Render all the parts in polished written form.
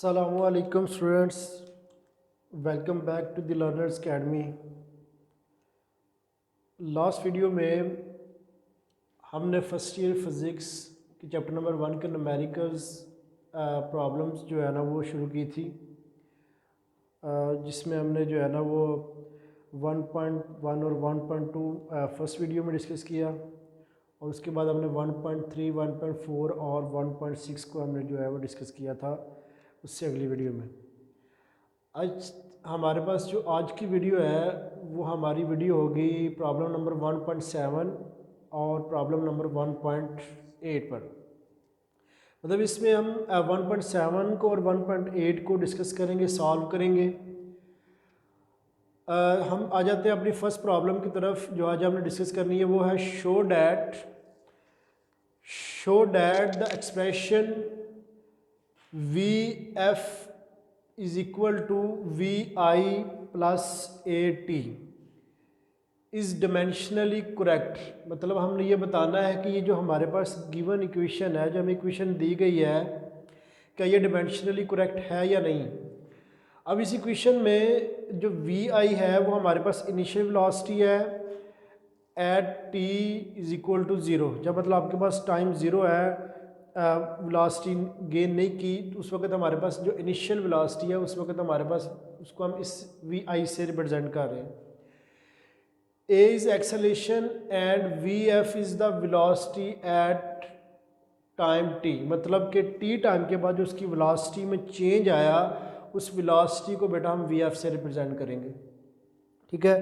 Assalamualaikum students, welcome back to the learners academy. Last video में हमने first year physics की chapter number 1 के numericals problems जो है ना वो शुरू की थी, जिसमें हमने जो है ना वो 1.1 और 1.2 फर्स्ट वीडियो में डिस्कस किया और उसके बाद हमने 1.3, 1.4 और 1.6 को हमने जो है वो डिस्कस किया था उससे अगली वीडियो में। आज हमारे पास जो आज की वीडियो है वो हमारी वीडियो होगी प्रॉब्लम नंबर 1.7 और प्रॉब्लम नंबर 1.8 पर। मतलब इसमें हम 1.7 को और 1.8 को डिस्कस करेंगे, सॉल्व करेंगे। हम आ जाते हैं अपनी फर्स्ट प्रॉब्लम की तरफ। जो आज हमने डिस्कस करनी है वो है show that the expression V F is equal to we I plus A T is dimensionally correct. मतलब हमने ये बताना है कि ये जो हमारे पास गिवन इक्वेशन है, जो हमें इक्वेशन दी गई है, क्या ये डिमेंशनली करेक्ट है या नहीं। अब इस इक्वेशन में जो वी आई है वो हमारे पास इनिशियल वेलोसिटी है at t is equal to zero. जब मतलब आपके पास टाइम ज़ीरो है, वेलोसिटी गेन नहीं की, तो उस वक्त हमारे पास जो इनिशियल वेलोसिटी है उस वक्त हमारे पास उसको हम इस वी आई से रिप्रेजेंट कर रहे हैं। A is acceleration and V F is the velocity at time T. मतलब कि टी टाइम के बाद जो उसकी वेलोसिटी में चेंज आया उस वेलोसिटी को बेटा हम वी एफ से रिप्रेजेंट करेंगे। ठीक है।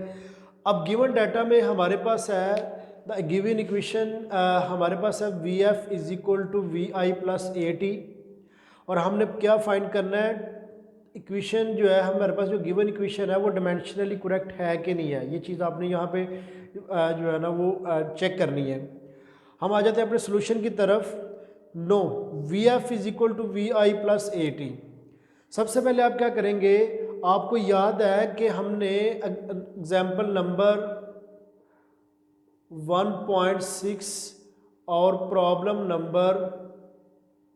अब गिवन डाटा में हमारे पास है द गिवन इक्वेशन, हमारे पास है v F is equal to we I plus A t, और हमने क्या फाइंड करना है, इक्वेशन जो है हमारे पास जो गिवन इक्वेशन है वो डिमेंशनली करेक्ट है कि नहीं है। ये चीज़ आपने यहाँ पे जो है ना वो चेक करनी है। हम आ जाते हैं अपने सोल्यूशन की तरफ। No, v F is equal to we I plus A t. सबसे पहले आप क्या करेंगे, आपको याद है कि हमने एग्जाम्पल नंबर 1.6 और प्रॉब्लम नंबर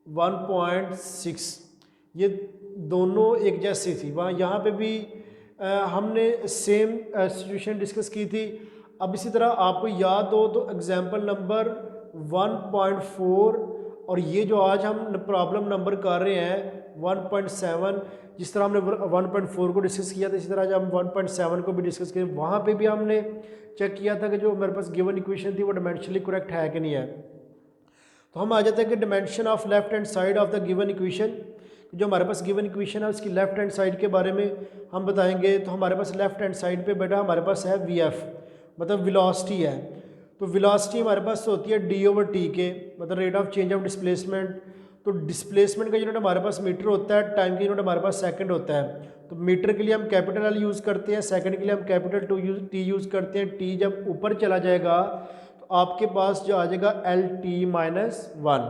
1.6 ये दोनों एक जैसी थी। वहाँ यहाँ पे भी हमने सेम सिचुएशन डिस्कस की थी। अब इसी तरह आपको याद हो तो एग्जाम्पल नंबर 1.4 और ये जो आज हम प्रॉब्लम नंबर कर रहे हैं 1.7, जिस तरह हमने 1.4 को डिस्कस किया था इसी तरह जब हम 1.7 को भी डिस्कस किया, वहाँ पे भी हमने चेक किया था कि जो हमारे पास गिवन इक्वेशन थी वो डिमेंशनली करेक्ट है कि नहीं है। तो हम आ जाते हैं कि dimension of left hand side of the given equation. जो हमारे पास गिवन इक्वेशन है उसकी लेफ्ट हैंड साइड के बारे में हम बताएंगे। तो हमारे पास लेफ्ट हैंड साइड पे बेटा हमारे पास है वी एफ, मतलब वेलोसिटी है। तो वेलोसिटी हमारे पास होती है डी ओवर टी के, मतलब rate of change of displacement. तो डिस्प्लेसमेंट का यूनिट हमारे पास मीटर होता है, टाइम का यूनिट हमारे पास सेकंड होता है। तो मीटर के लिए हम कैपिटल एल यूज़ करते हैं, सेकंड के लिए हम कैपिटल टी यूज़ करते हैं। टी जब ऊपर चला जाएगा तो आपके पास जो आ जाएगा एल टी माइनस 1।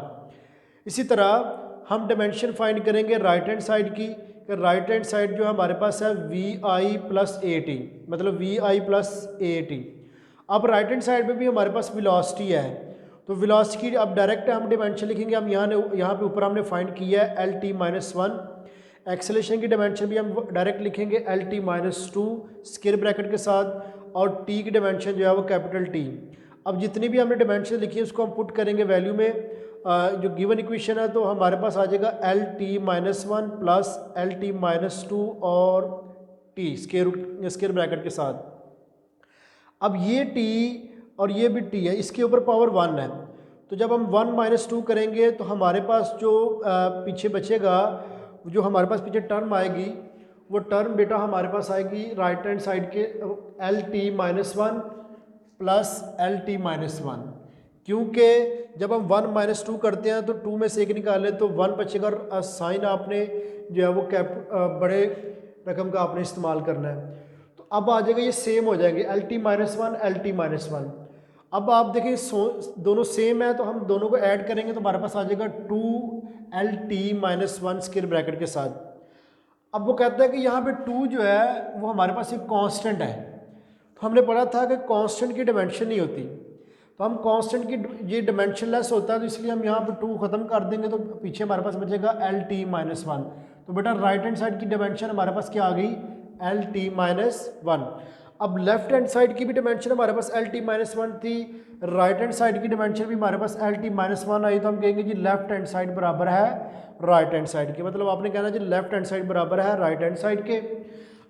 इसी तरह हम डिमेंशन फाइंड करेंगे राइट हैंड साइड की। राइट हैंड साइड जो हमारे पास है वी आई प्लस ए टी, मतलब वी आई प्लस ए टी। अब राइट हैंड साइड पे भी हमारे पास वेलोसिटी है, तो वेलोसिटी की अब डायरेक्ट हम डिमेंशन लिखेंगे। हम यहाँ पे ऊपर हमने फाइंड किया है एल टी माइनस 1। एक्सेलेरेशन की डिमेंशन भी हम डायरेक्ट लिखेंगे L T minus 2 square bracket के साथ, और टी की डिमेंशन जो है वो कैपिटल टी। अब जितनी भी हमने डिमेंशन लिखी है उसको हम पुट करेंगे वैल्यू में। जो गिवन इक्वेशन है तो हमारे पास आ जाएगा L T minus 1 plus L T minus 2 और टी स्क्वायर ब्रैकेट के साथ। अब ये टी और ये भी टी है, इसके ऊपर पावर 1 है। तो जब हम 1 माइनस 2 करेंगे तो हमारे पास जो पीछे बचेगा, जो हमारे पास पीछे टर्म आएगी, वो टर्म बेटा हमारे पास आएगी राइट हैंड साइड के L T minus 1 plus L T minus 1। क्योंकि जब हम 1 माइनस 2 करते हैं तो 2 में से एक निकालें तो 1 बचेगा, और साइन आपने जो है वो बड़े रकम का आपने इस्तेमाल करना है। तो अब आ जाएगा ये सेम हो जाएंगे L T minus 1 L T minus 1। अब आप देखें दोनों सेम है तो हम दोनों को ऐड करेंगे तो हमारे पास आ जाएगा 2 L T minus 1 square bracket के साथ। अब वो कहता है कि यहाँ पे 2 जो है वो हमारे पास एक कांस्टेंट है। तो हमने पढ़ा था कि कांस्टेंट की डिमेंशन नहीं होती, तो हम कांस्टेंट की ये डिमेंशनलेस होता है, तो इसलिए हम यहाँ पे 2 ख़त्म कर देंगे तो पीछे हमारे पास बचेगा एल टी माइनस 1। तो बेटा राइट हैंड साइड की डिमेंशन हमारे पास क्या आ गई, एल टी माइनस वन। अब लेफ्ट हैंड साइड की भी डिमेंशन हमारे पास एल टी माइनस वन थी, राइट हैंड साइड की डिमेंशन भी हमारे पास एल टी माइनस वन आई, तो हम कहेंगे जी लेफ्ट हैंड साइड बराबर है राइट हैंड साइड के। मतलब आपने कहना जी लेफ्ट हैंड साइड बराबर है राइट हैंड साइड के।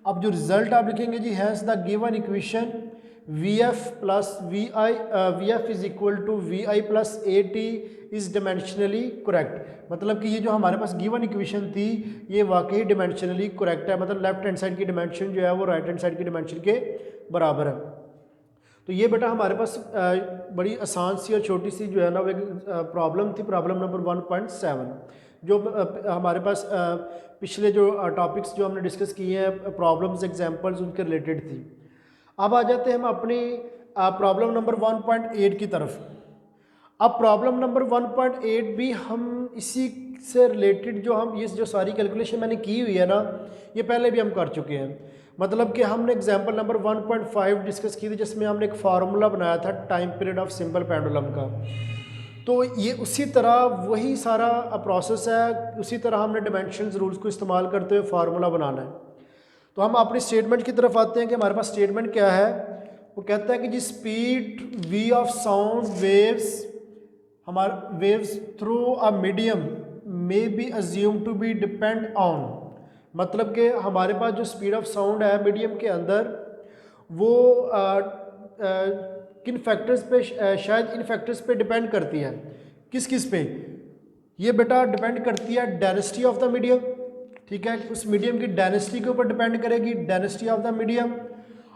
अब जो रिजल्ट आप लिखेंगे जी, has the given equation V F plus V I, V F is equal to we I plus A T is dimensionally correct. मतलब कि ये जो हमारे पास गिवन इक्वेशन थी ये वाकई डिमेंशनली करेक्ट है, मतलब लेफ्ट हैंड साइड की डिमेंशन जो है वो राइट हैंड साइड की डिमेंशन के बराबर है। तो ये बेटा हमारे पास बड़ी आसान सी और छोटी सी जो है ना वो एक प्रॉब्लम थी, प्रॉब्लम नंबर 1.7, जो हमारे पास पिछले जो टॉपिक्स जो हमने डिस्कस किए हैं प्रॉब्लम्स एग्जांपल्स उनके रिलेटेड थी। अब आ जाते हैं हम अपनी प्रॉब्लम नंबर 1.8 की तरफ। अब प्रॉब्लम नंबर 1.8 भी हम इसी से रिलेटेड जो हम ये जो सारी कैलकुलेशन मैंने की हुई है ना ये पहले भी हम कर चुके हैं। मतलब कि हमने एग्जांपल नंबर 1.5 डिस्कस की थी जिसमें हमने एक फार्मूला बनाया था time period of simple pendulum का। तो ये उसी तरह वही सारा प्रोसेस है, उसी तरह हमने डिमेंशंस रूल्स को इस्तेमाल करते हुए फार्मूला बनाना है। तो हम अपनी स्टेटमेंट की तरफ आते हैं कि हमारे पास स्टेटमेंट क्या है। वो कहता है कि जी speed V of sound waves, हमारे waves through a medium may be assumed to be depend on, मतलब कि हमारे पास जो स्पीड ऑफ साउंड है मीडियम के अंदर वो किन फैक्टर्स पे, शायद इन फैक्टर्स पे डिपेंड करती है। किस किस पे? ये बेटा डिपेंड करती है डेंसिटी ऑफ द मीडियम, ठीक है, उस मीडियम की डेंसिटी के ऊपर डिपेंड करेगी, डेंसिटी ऑफ द मीडियम।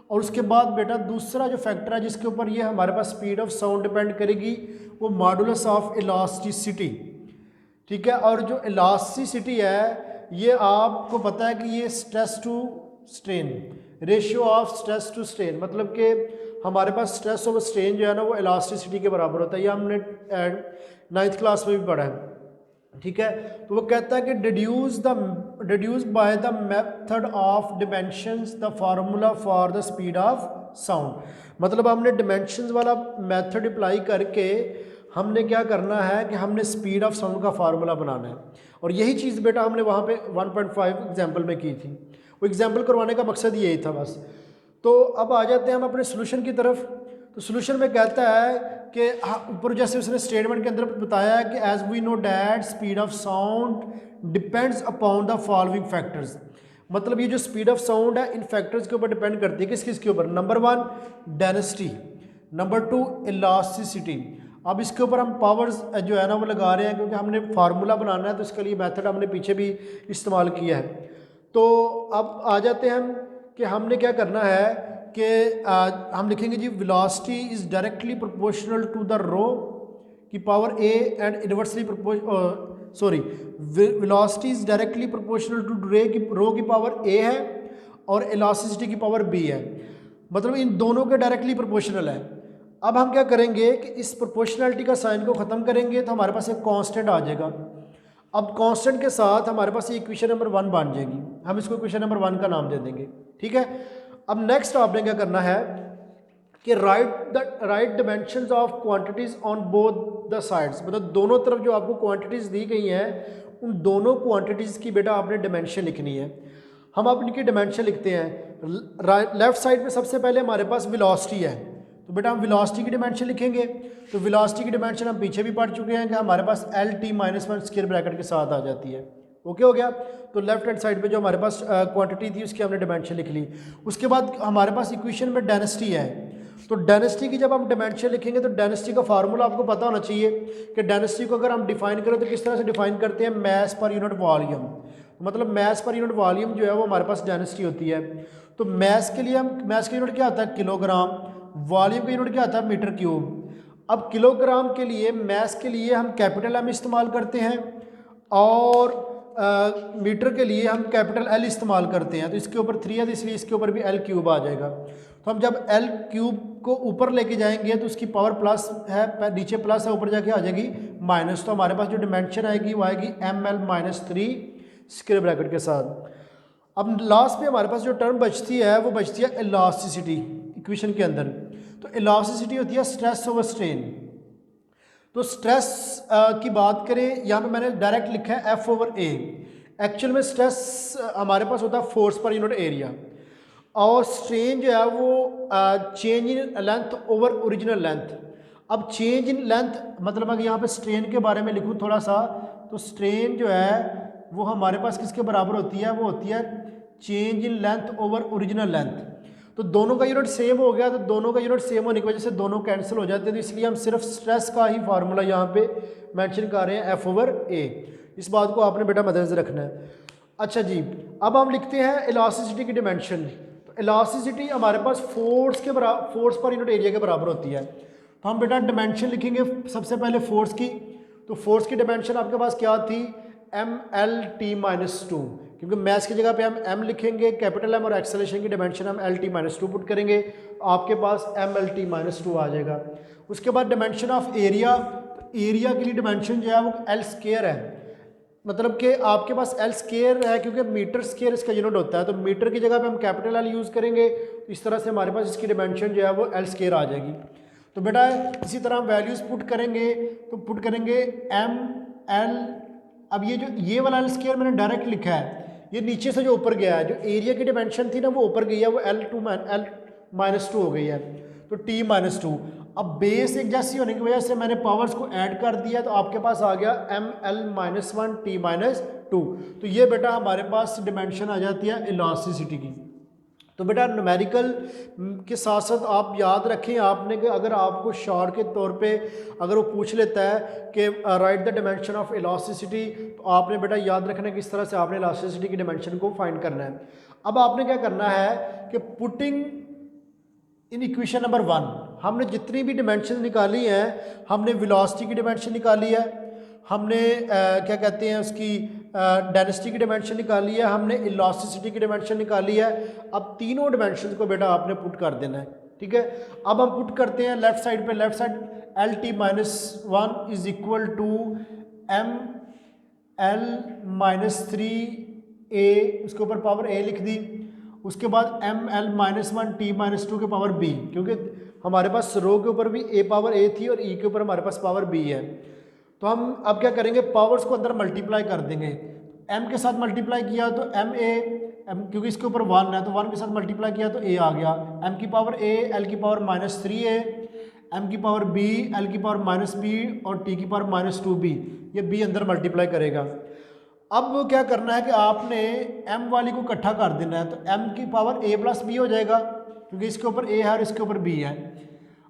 और उसके बाद बेटा दूसरा जो फैक्टर है जिसके ऊपर ये हमारे पास स्पीड ऑफ साउंड डिपेंड करेगी वो मॉडुलस ऑफ इलास्टिसिटी, ठीक है। और जो इलास्टिसिटी है ये आपको पता है कि ये stress to strain, ratio of stress to strain, मतलब कि हमारे पास स्ट्रेस ओवर स्ट्रेन जो है ना वो इलास्टिसिटी के बराबर होता है। ये हमने 9th क्लास में भी पढ़ा है, ठीक है। तो वो कहता है कि deduce by the method of dimensions the formula for the speed of sound. मतलब हमने डिमेंशंस वाला मेथड अप्लाई करके हमने क्या करना है कि हमने स्पीड ऑफ साउंड का फार्मूला बनाना है। और यही चीज़ बेटा हमने वहाँ पे 1.5 एग्जाम्पल में की थी। वो एग्जाम्पल करवाने का मकसद यही था बस। तो अब आ जाते हैं हम अपने सोल्यूशन की तरफ। तो सोल्यूशन में कहता है कि ऊपर जैसे उसने स्टेटमेंट के अंदर बताया है कि as we know that speed of sound depends upon the following factors. मतलब ये जो स्पीड ऑफ साउंड है इन फैक्टर्स के ऊपर डिपेंड करती है। किस किस के ऊपर? Number 1 density, number 2 elasticity. अब इसके ऊपर हम पावर्स जो है ना वो लगा रहे हैं क्योंकि हमने फार्मूला बनाना है, तो इसके लिए मेथड हमने पीछे भी इस्तेमाल किया है। तो अब आ जाते हैं हम कि हमने क्या करना है कि हम लिखेंगे जी velocity is directly proportional to the rho की power A and inversely velocity is directly proportional to rho की पावर ए है और इलास्टिसिटी की पावर बी है। मतलब इन दोनों के डायरेक्टली प्रोपोर्शनल है। अब हम क्या करेंगे कि इस प्रोपोर्शनलिटी का साइन को ख़त्म करेंगे तो हमारे पास एक कांस्टेंट आ जाएगा। अब कांस्टेंट के साथ हमारे पास ये इक्वेशन नंबर 1 बन जाएगी, हम इसको इक्वेशन नंबर 1 का नाम दे देंगे, ठीक है। अब नेक्स्ट आपने क्या करना है कि right dimensions of quantities on both the sides. मतलब दोनों तरफ जो आपको क्वांटिटीज़ दी गई हैं उन दोनों क्वांटिटीज़ की बेटा आपने डिमेंशन लिखनी है। हम अब इनकी डिमेंशन लिखते हैं। लेफ्ट साइड पे सबसे पहले हमारे पास वेलोसिटी है, तो बेटा हम वेलोसिटी की डिमेंशन लिखेंगे। तो वेलोसिटी की डिमेंशन हम पीछे भी पढ़ चुके हैं कि हमारे पास L T minus 1 square bracket के साथ आ जाती है। ओके हो गया। तो लेफ्ट हैंड साइड पे जो हमारे पास क्वांटिटी थी उसकी हमने डिमेंशन लिख ली। उसके बाद हमारे पास इक्वेशन में डेंसिटी है, तो डेंसिटी की जब हम डिमेंशन लिखेंगे तो डेंसिटी का फार्मूला आपको पता होना चाहिए कि डेंसिटी को अगर हम डिफाइन करें तो किस तरह से डिफाइन करते हैं, मैस पर यूनिट वॉल्यूम। मतलब मैस पर यूनिट वॉल्यूम जो है वो हमारे पास डेंसिटी होती है। तो मैस के लिए हम, मैस का यूनिट क्या होता है? किलोग्राम। वॉल्यूम का यूनिट क्या होता है? Metre cube. अब किलोग्राम के लिए, मैस के लिए हम कैपिटल एम इस्तेमाल करते हैं और मीटर के लिए हम कैपिटल एल इस्तेमाल करते हैं। तो इसके ऊपर 3 है तो इसलिए इसके ऊपर भी एल क्यूब आ जाएगा। तो हम जब एल क्यूब को ऊपर लेके जाएंगे तो उसकी पावर प्लस है, नीचे प्लस है, ऊपर जाके आ जाएगी माइनस। तो हमारे पास जो डिमेंशन आएगी वो आएगी ml-3 स्क्वायर ब्रैकेट के साथ। अब लास्ट में हमारे पास जो टर्म बचती है वो बचती है इलास्टिसिटी इक्वेशन के अंदर। तो इलास्टिसिटी होती है स्ट्रेस ओवर स्ट्रेन। तो स्ट्रेस की बात करें, यहाँ पे मैंने डायरेक्ट लिखा है F/A। एक्चुअल में स्ट्रेस हमारे पास होता है फोर्स पर यूनिट एरिया, और स्ट्रेन जो है वो change in length over original length. अब चेंज इन लेंथ मतलब अगर यहाँ पे स्ट्रेन के बारे में लिखूँ थोड़ा सा, तो स्ट्रेन जो है वो हमारे पास किसके बराबर होती है, वो होती है change in length over original length. तो दोनों का यूनिट सेम हो गया, तो दोनों का यूनिट सेम होने की वजह से दोनों कैंसिल हो जाते हैं, तो इसलिए हम सिर्फ स्ट्रेस का ही फार्मूला यहाँ पे मेंशन कर रहे हैं F/A। इस बात को आपने बेटा मद्देनजर रखना है। अच्छा जी, अब हम लिखते हैं इलास्टिसिटी की डिमेंशन। तो इलास्टिसिटी हमारे पास फोर्स पर यूनिट एरिया के बराबर होती है। तो हम बेटा डिमेंशन लिखेंगे सबसे पहले फोर्स की। तो फोर्स की डिमेंशन आपके पास क्या थी, MLT-2, क्योंकि मैथ की जगह पे हम M लिखेंगे कैपिटल M, और एक्सेलरेशन की डिमेंशन हम LT-2 पुट करेंगे, आपके पास MLT-2 आ जाएगा। उसके बाद डिमेंशन ऑफ एरिया, तो एरिया के लिए डिमेंशन जो है वो L² है, मतलब कि आपके पास L² है क्योंकि मीटर स्क्वायर इसका यूनिट होता है, तो मीटर की जगह पे हम कैपिटल L यूज़ करेंगे, तो इस तरह से हमारे पास इसकी डिमेंशन जो है वो L² आ जाएगी। तो बेटा इसी तरह हम वैल्यूज़ पुट करेंगे, तो पुट करेंगे ML। अब ये वाला L² मैंने डायरेक्ट लिखा है, ये नीचे से जो ऊपर गया है, जो एरिया की डिमेंशन थी ना वो ऊपर गई है, वो L-2 हो गई है, तो T-2। अब बेस एक जैसी होने की वजह से मैंने पावर्स को ऐड कर दिया, तो आपके पास आ गया ML-1 T-2। तो ये बेटा हमारे पास डिमेंशन आ जाती है इलास्टिसिटी की। तो बेटा न्यूमेरिकल के साथ साथ आप याद रखें आपने कि अगर आपको शॉर्ट के तौर पे अगर वो पूछ लेता है कि right the dimension of elasticity, तो आपने बेटा याद रखना है किस तरह से आपने इलास्टिसिटी की डिमेंशन को फाइंड करना है। अब आपने क्या करना है कि पुटिंग इन इक्वेशन नंबर 1 हमने जितनी भी डिमेंशन निकाली हैं, हमने वेलोसिटी की डिमेंशन निकाली है, हमने क्या कहते हैं उसकी डेंसिटी की डिमेंशन निकाली है, हमने इलास्टिसिटी की डिमेंशन निकाली है। अब तीनों डिमेंशन को बेटा आपने पुट कर देना है, ठीक है। अब हम पुट करते हैं लेफ्ट साइड पे, left side LT-1 is equal to ML-3A, उसके ऊपर पावर A लिख दी, उसके बाद ML-1 T-2 के पावर B, क्योंकि हमारे पास रो के ऊपर भी A पावर A थी और E के ऊपर हमारे पास पावर B है। तो हम अब क्या करेंगे, पावर्स को अंदर मल्टीप्लाई कर देंगे। M के साथ मल्टीप्लाई किया तो MA, क्योंकि इसके ऊपर 1 है तो 1 के साथ मल्टीप्लाई किया तो A आ गया, M की पावर A, L की पावर -3A, M की पावर B, L की पावर -B और T की पावर -2B, ये B अंदर मल्टीप्लाई करेगा। अब क्या करना है कि आपने M वाली को इकट्ठा कर देना है, तो M की पावर A + B हो जाएगा, क्योंकि इसके ऊपर A है और इसके ऊपर B है।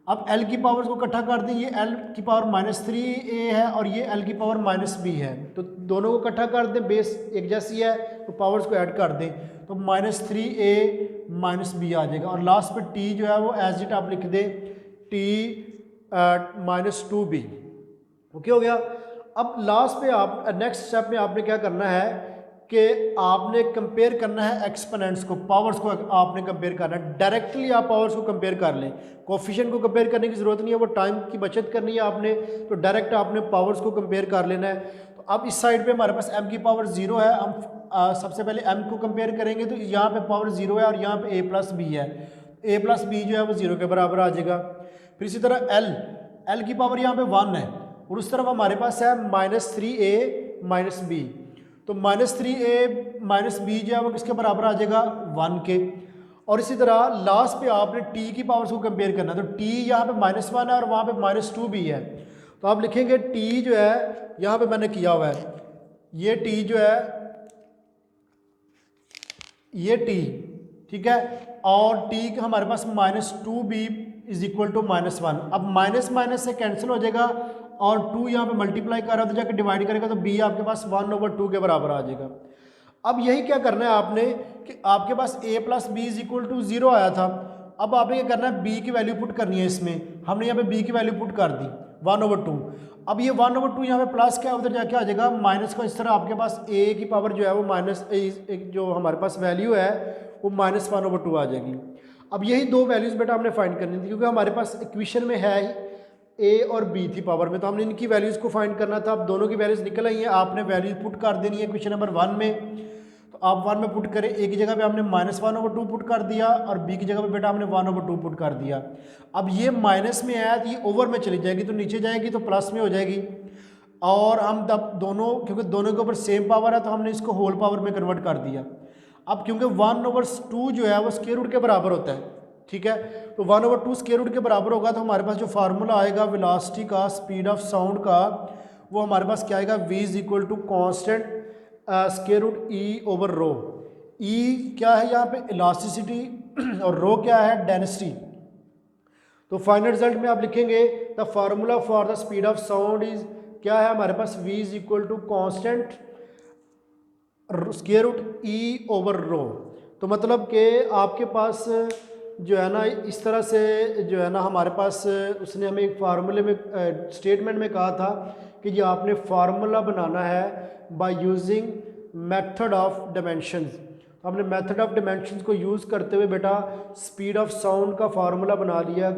अब L की पावर्स को इकट्ठा कर दें, ये L की पावर -3A है और ये L की पावर -B है, तो दोनों को इकट्ठा कर दें, बेस एक जैसी है तो पावर्स को ऐड कर दें, तो -3A -B आ जाएगा। और लास्ट पे T जो है वो एज इट आप लिख दे T -2B, ओके हो गया। अब लास्ट पे आप नेक्स्ट स्टेप में आपने क्या करना है कि आपने कंपेयर करना है एक्सपोनेंट्स को, पावर्स को आपने कंपेयर करना है। डायरेक्टली आप पावर्स को कंपेयर कर लें, कोफिशिएंट को कंपेयर करने की ज़रूरत नहीं है, वो टाइम की बचत करनी है आपने, तो डायरेक्ट आपने पावर्स को कंपेयर कर लेना है। तो अब इस साइड पे हमारे पास m की पावर 0 है, हम सबसे पहले m को कंपेयर करेंगे, तो यहाँ पे पावर 0 है और यहाँ पे a + b है, a + b जो है वो 0 के बराबर आ जाएगा। फिर इसी तरह L की पावर यहाँ पे 1 है और उस तरफ हमारे पास है -3A -B, तो -3A -B जो है वो किसके बराबर आ जाएगा, 1 के। और इसी तरह लास्ट पे आपने T की पावर्स को कंपेयर करना है, तो T यहाँ पे -1 है और वहाँ पे -2B है, तो आप लिखेंगे T जो है यहाँ पे मैंने किया हुआ है, ये T जो है ये T, ठीक है, और T हमारे पास -2B इज इक्वल टू -1। अब माइनस माइनस से कैंसिल हो जाएगा और 2 यहाँ पे मल्टीप्लाई कर रहा है तो जाके डिवाइड करेगा तो b आपके पास 1/2 के बराबर आ जाएगा। अब यही क्या करना है आपने कि आपके पास a + b is equal to 0 आया था, अब आपने क्या करना है b की वैल्यू पुट करनी है इसमें, हमने यहाँ पे b की वैल्यू पुट कर दी 1/2। अब ये 1/2 यहाँ पे प्लस क्या उधर जाके आ जाएगा माइनस का, इस तरह आपके पास a की पावर जो है वो माइनस जो हमारे पास वैल्यू है वो -1/2 आ जाएगी। अब यही दो वैल्यूज़ बेटा हमने फाइंड करनी थी, क्योंकि हमारे पास इक्वेशन में है a और b थी पावर में, तो हमने इनकी वैल्यूज़ को फाइंड करना था। अब दोनों की वैल्यूज़ निकल आई हैं, आपने वैल्यूज पुट कर देनी है इक्वेशन नंबर 1 में, तो आप 1 में पुट करें, a की जगह पे हमने -1/2 पुट कर दिया और b की जगह पे बेटा हमने 1/2 पुट कर दिया। अब ये माइनस में आया तो ये ओवर में चली जाएगी, तो नीचे जाएगी तो प्लस में हो जाएगी। और हम तब दोनों, क्योंकि दोनों के ऊपर सेम पावर है तो हमने इसको होल पावर में कन्वर्ट कर दिया। अब क्योंकि 1/2 जो है वो स्क्वायर रूट के बराबर होता है, ठीक है, तो 1/2 स्क्वायर रूट के बराबर होगा तो हमारे पास जो फार्मूला आएगा वेलोसिटी का, स्पीड ऑफ साउंड का, वो हमारे पास क्या आएगा, v is equal to constant square root E over rho. E क्या है यहाँ पे, इलास्टिसिटी, और रो क्या है, डेंसिटी। तो फाइनल रिजल्ट में आप लिखेंगे the formula for the speed of sound is, क्या है हमारे पास, v is equal to constant square root E over rho. तो मतलब कि आपके पास जो है ना इस तरह से जो है ना हमारे पास, उसने हमें एक फार्मूले में स्टेटमेंट में कहा था कि ये आपने फार्मूला बनाना है by using method of dimensions. हमने मेथड ऑफ डायमेंशंस को यूज़ करते हुए बेटा स्पीड ऑफ साउंड का फार्मूला बना लिया,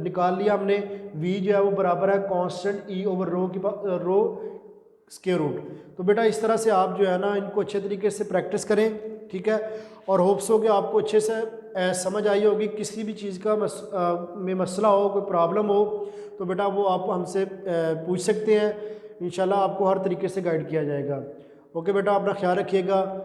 निकाल लिया हमने। v जो है वो बराबर है कांस्टेंट e ओवर रो की रो स्क्वायर रूट। तो बेटा इस तरह से आप जो है ना इनको अच्छे तरीके से प्रैक्टिस करें, ठीक है, और होप्स हो कि आपको अच्छे से समझ आई होगी। किसी भी चीज़ का में मसला हो, कोई प्रॉब्लम हो तो बेटा वो आप हमसे पूछ सकते हैं, इंशाल्लाह आपको हर तरीके से गाइड किया जाएगा। ओके बेटा, अपना ख्याल रखिएगा।